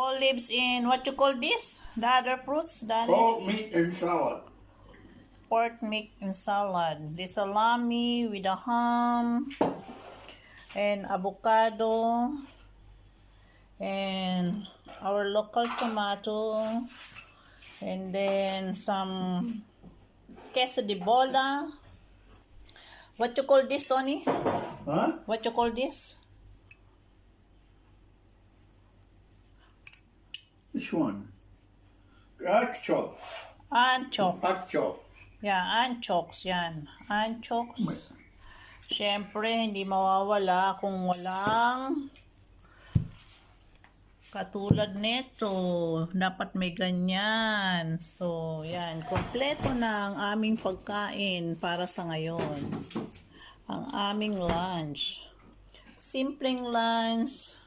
olives in what you call this? The other fruits? Pork, meat, and salad. Pork, meat, and salad. The salami with the ham and avocado and our local tomato and then some queso de bola. What you call this, Tony? Huh? What you call this? Which one? Artichoke. Anchoks. Artichoke. Yeah, anchoks yan. Anchoks. Siyempre, hindi mawawala kung walang katulad nito. Dapat may ganyan. So, yan. Kompleto na ang aming pagkain para sa ngayon. Ang aming lunch. Simpleng lunch.